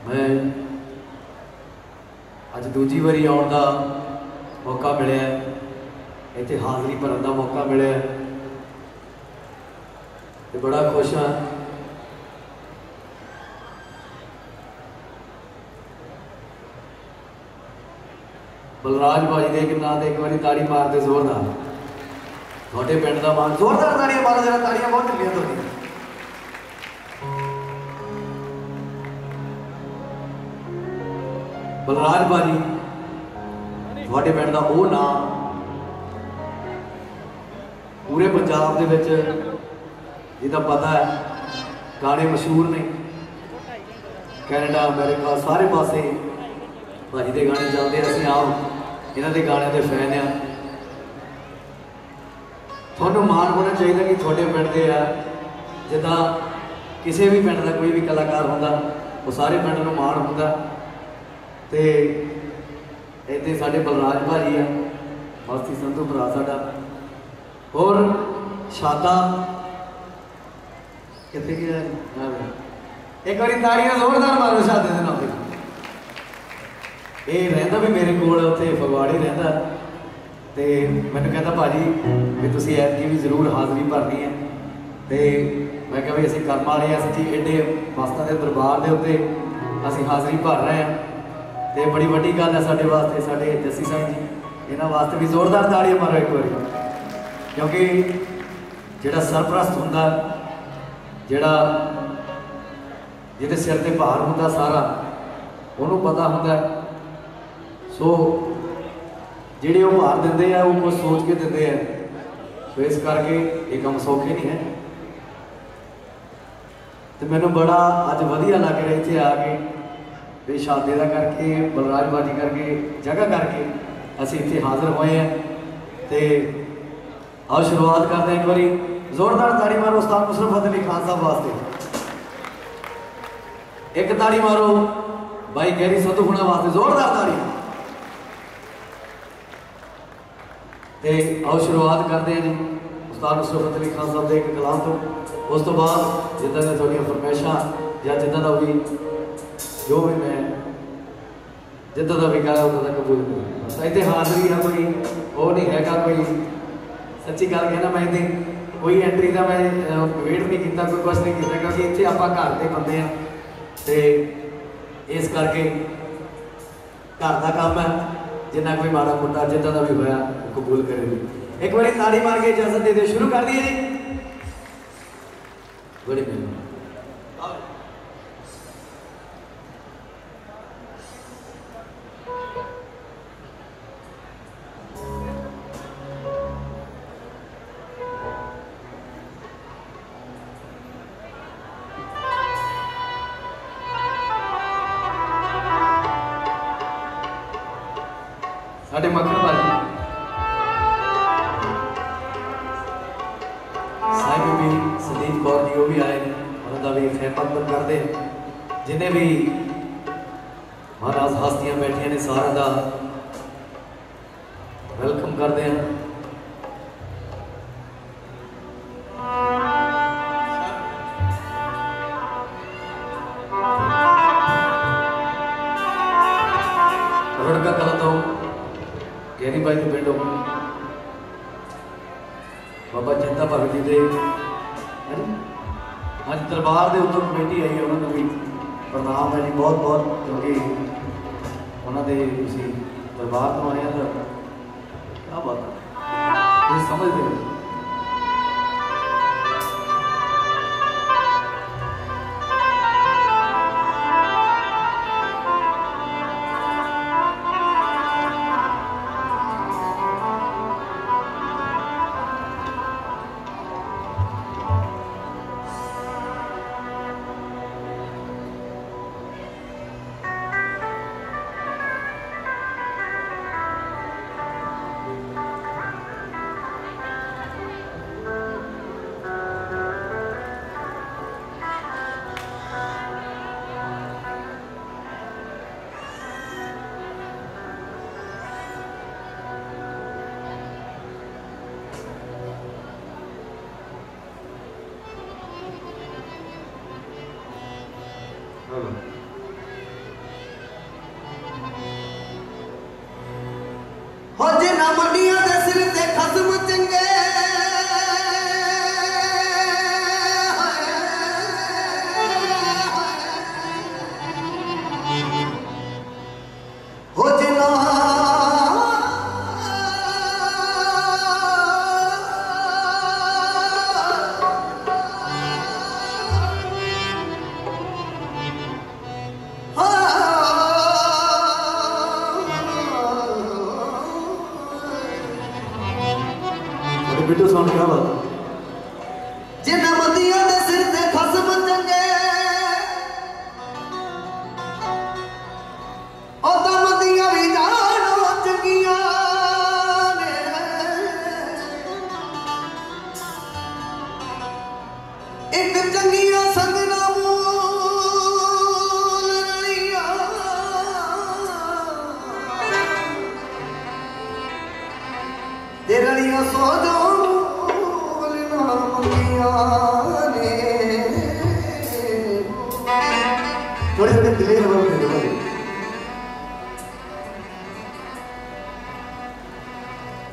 मैं अज दूजी बारी आने का मौका मिले, इतने हाज़री भरन का मौका मिले तो बड़ा खुश हाँ। बलराज भाजी के एक नाम एक बार ताड़ी मारते जोरदार, थोड़े पिंड का मान जोरदार ताड़ियां मारो जरा, ताड़ियां बहुत चलिया थोड़ी। बलराज भाजी थोड़े पिंड का वो नाम पूरे पंजाब दे विच जिदा पता है, गाने मशहूर ने, कैनेडा अमेरिका सारे पासे भाजी के गाने चलते हैं। असं आप इन्हों के गाने के फैन हाँ। थोड़ा मान होना चाहिए कि थोड़े पिंड के आ जिदा किसी भी पिंड का कोई भी कलाकार होंदा वो सारे पिंड को मान होंदा। तो इतने साढ़े बलराज भाजी आ, मस्ती संधू भरा साडा, और शादा कितने गया एक बार ताड़ियां जोरदार मारो शादे के नाम। ये रहा भी मेरे को उत्थे फगवाड़े रहा, तो मैंने कहता भाजी भी तुम ऐतकी भी जरूर हाज़री भरनी है। तो मैं कहा भी असं कर्म वाले सच्ची एडे मस्तां के दरबार के उत्ते असीं हाज़री भर रहे हैं, तो बड़ी वड्डी गल है साडे वास्ते। साडे जस्सी साईं जी इन्हां वास्ते भी जोरदार ताड़ियां मारो एक बार, क्योंकि जिहड़ा सरप्रस्त हुंदा, जिहड़ा जिहदे सिर ते भार हुंदा सारा, उहनूं पता हुंदा। सो जिहड़े वो भार दिंदे आ वो कुछ सोच के दिंदे आ, तो इस करके ये काम सौखे नहीं है। तो मैनूं बड़ा अज वधिया लग रहा इत्थे आके भी शादे का करके बलराज बाजी करके जगह करके असीं इत्थे हाज़र होए हैं। तो आओ शुरुआत करते हैं, एक बारी जोरदार ताड़ी मारो उस्ताद मुशर्रफ फतेह अली खान साहब वास्ते, एक ताड़ी मारो भाई गैरी संधू हुणा वास्ते, जोरदार ताड़ी। तो आओ शुरुआत करते हैं जी उस्ताद मुशर्रफ फतेह अली खान साहब के एक कलाम तो, उस तो बाद जिदा ने थोड़ी फरमाइशां या जिदा का भी जो भी मैं जिदा का भी कहा उदा का कबूल करूँ। इतने हाज़री है, कोई वो नहीं है, कोई सच्ची गल कहना मैं इतनी कोई एंट्री का मैं वेट नहीं किया, कोई कुछ नहीं किया, क्योंकि इतने आप घर के बंदे हैं। तो इस करके घर का काम है, जिन्ना कोई माड़ा मोटा जिदा का भी होया कबूल करे। एक बार ताड़ी मार के इजाजत दे दे, शुरू कर दिए जी। बड़ी मेहरबानी। साढ़े मक्खन भाजी साहिब भी संदीप कौर जी वो भी आए, उन्होंने भी खैरमकदम करते, जिन्हें भी महाराज हस्तियां बैठिया ने सारा का वेलकम करते हैं। रुड़का कला तो गैरी भाई के पिंडों बाबा चिंता भगत जी के अज दरबार के उत्तर कमेटी आई है, उन्होंने भी प्रणाम है जी बहुत बहुत, क्योंकि उन्होंने दरबार तो आए तो क्या बात है समझते हो। थोड़ी थोड़ी डिले हो गई।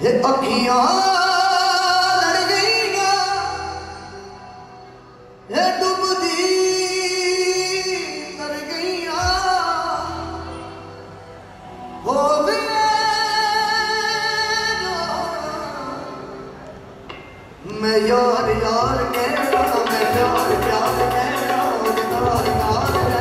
ये अखियां लड़ गईया ये डूबदी कर गईया हो गए मैं यार यार कह रहा मैं प्यार प्यार कह रहा यार यार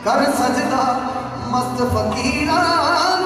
कर सजदा मस्त फकीरान